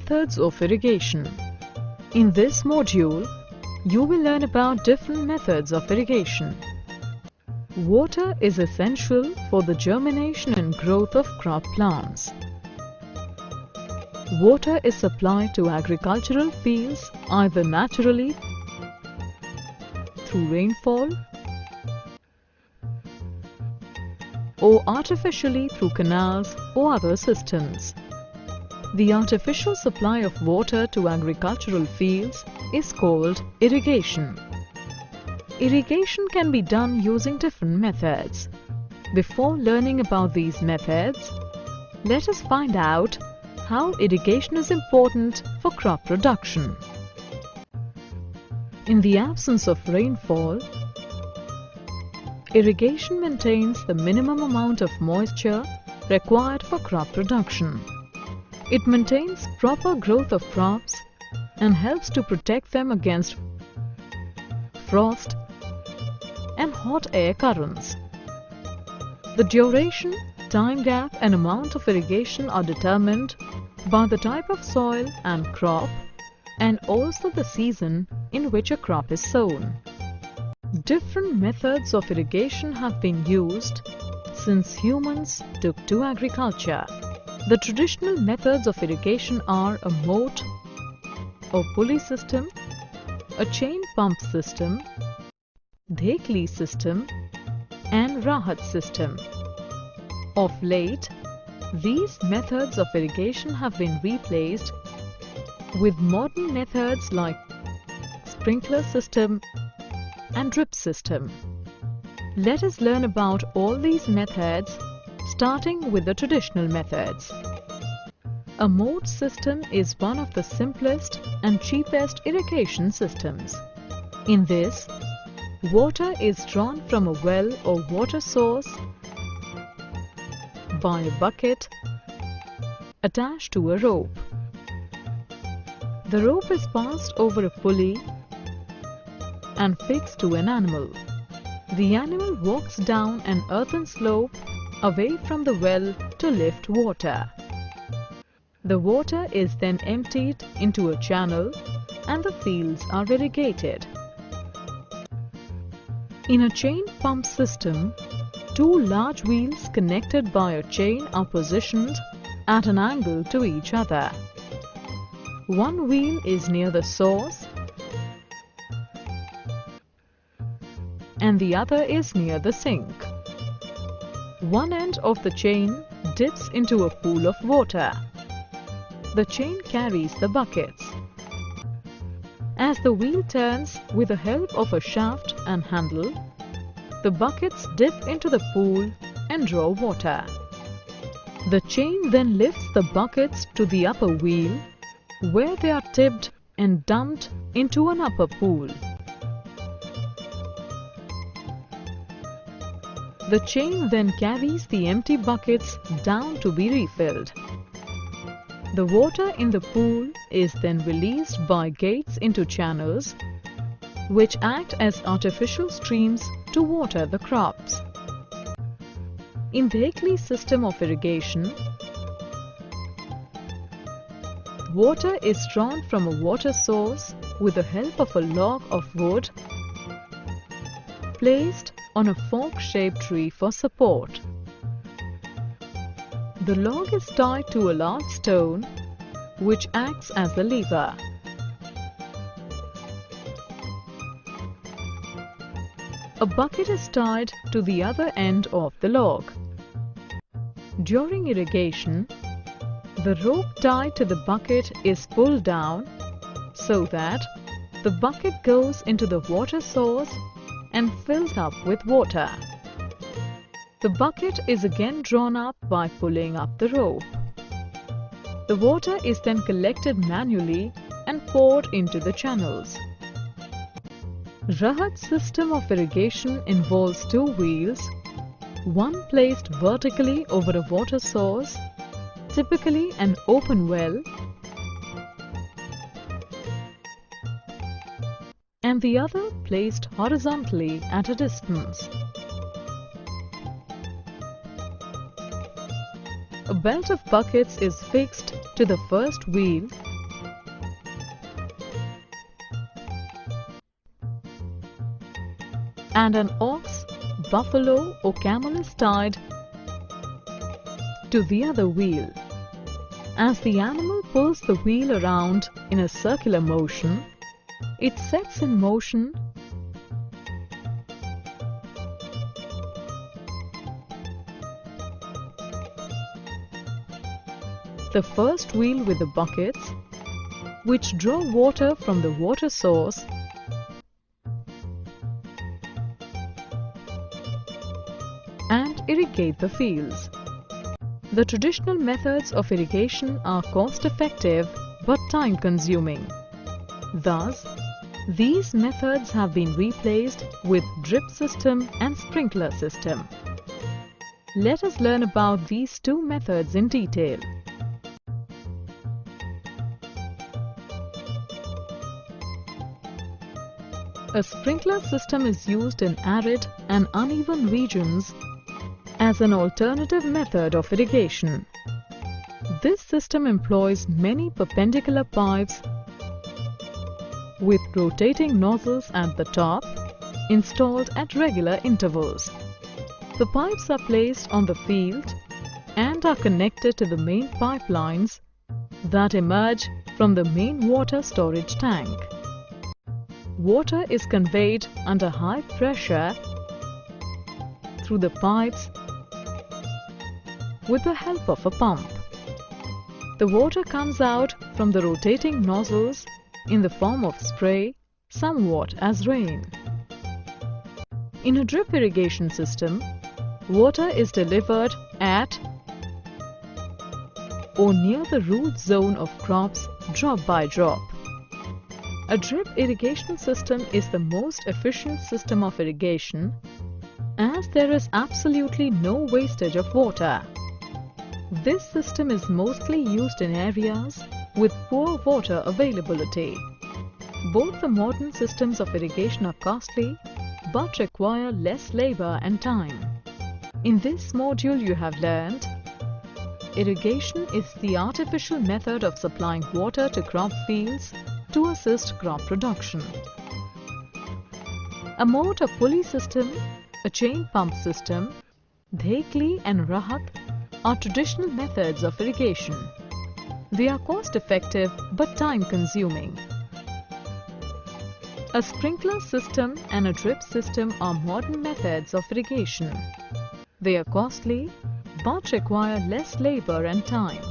methods of irrigation. In this module, you will learn about different methods of irrigation. Water is essential for the germination and growth of crop plants. Water is supplied to agricultural fields either naturally through rainfall or artificially through canals or other systems. The artificial supply of water to agricultural fields is called irrigation. Irrigation can be done using different methods. Before learning about these methods, let us find out how irrigation is important for crop production. In the absence of rainfall, irrigation maintains the minimum amount of moisture required for crop production. It maintains proper growth of crops and helps to protect them against frost and hot air currents. The duration, time gap and amount of irrigation are determined by the type of soil and crop and also the season in which a crop is sown. Different methods of irrigation have been used since humans took to agriculture. The traditional methods of irrigation are a moat or pulley system, a chain pump system, dhekli system and rahat system. Of late, these methods of irrigation have been replaced with modern methods like sprinkler system and drip system. Let us learn about all these methods, starting with the traditional methods. A moat system is one of the simplest and cheapest irrigation systems. In this, water is drawn from a well or water source by a bucket attached to a rope. The rope is passed over a pulley and fixed to an animal. The animal walks down an earthen slope away from the well to lift water. The water is then emptied into a channel and the fields are irrigated. In a chain pump system, two large wheels connected by a chain are positioned at an angle to each other. One wheel is near the source and the other is near the sink. One end of the chain dips into a pool of water. The chain carries the buckets. As the wheel turns with the help of a shaft and handle, the buckets dip into the pool and draw water. The chain then lifts the buckets to the upper wheel, where they are tipped and dumped into an upper pool. The chain then carries the empty buckets down to be refilled. The water in the pool is then released by gates into channels, which act as artificial streams to water the crops. In the dhekli system of irrigation, water is drawn from a water source with the help of a log of wood placed on a fork-shaped tree for support. The log is tied to a large stone which acts as a lever. A bucket is tied to the other end of the log. During irrigation, the rope tied to the bucket is pulled down so that the bucket goes into the water source and fills up with water. The bucket is again drawn up by pulling up the rope. The water is then collected manually and poured into the channels. Rahat system of irrigation involves two wheels, one placed vertically over a water source, typically an open well, and the other placed horizontally at a distance. A belt of buckets is fixed to the first wheel and an ox, buffalo or camel is tied to the other wheel. As the animal pulls the wheel around in a circular motion, it sets in motion the first wheel with the buckets, which draw water from the water source, and irrigate the fields. The traditional methods of irrigation are cost-effective but time-consuming. Thus, these methods have been replaced with drip system and sprinkler system. Let us learn about these two methods in detail. A sprinkler system is used in arid and uneven regions as an alternative method of irrigation. This system employs many perpendicular pipes with rotating nozzles at the top, installed at regular intervals. The pipes are placed on the field and are connected to the main pipelines that emerge from the main water storage tank. Water is conveyed under high pressure through the pipes with the help of a pump. The water comes out from the rotating nozzles in the form of spray, somewhat as rain. In a drip irrigation system, water is delivered at or near the root zone of crops drop by drop. A drip irrigation system is the most efficient system of irrigation as there is absolutely no wastage of water. This system is mostly used in areas with poor water availability. Both the modern systems of irrigation are costly but require less labor and time. In this module you have learned: irrigation is the artificial method of supplying water to crop fields to assist crop production. A motor pulley system, a chain pump system, dhekli and rahat are traditional methods of irrigation. They are cost-effective but time-consuming. A sprinkler system and a drip system are modern methods of irrigation. They are costly but require less labor and time.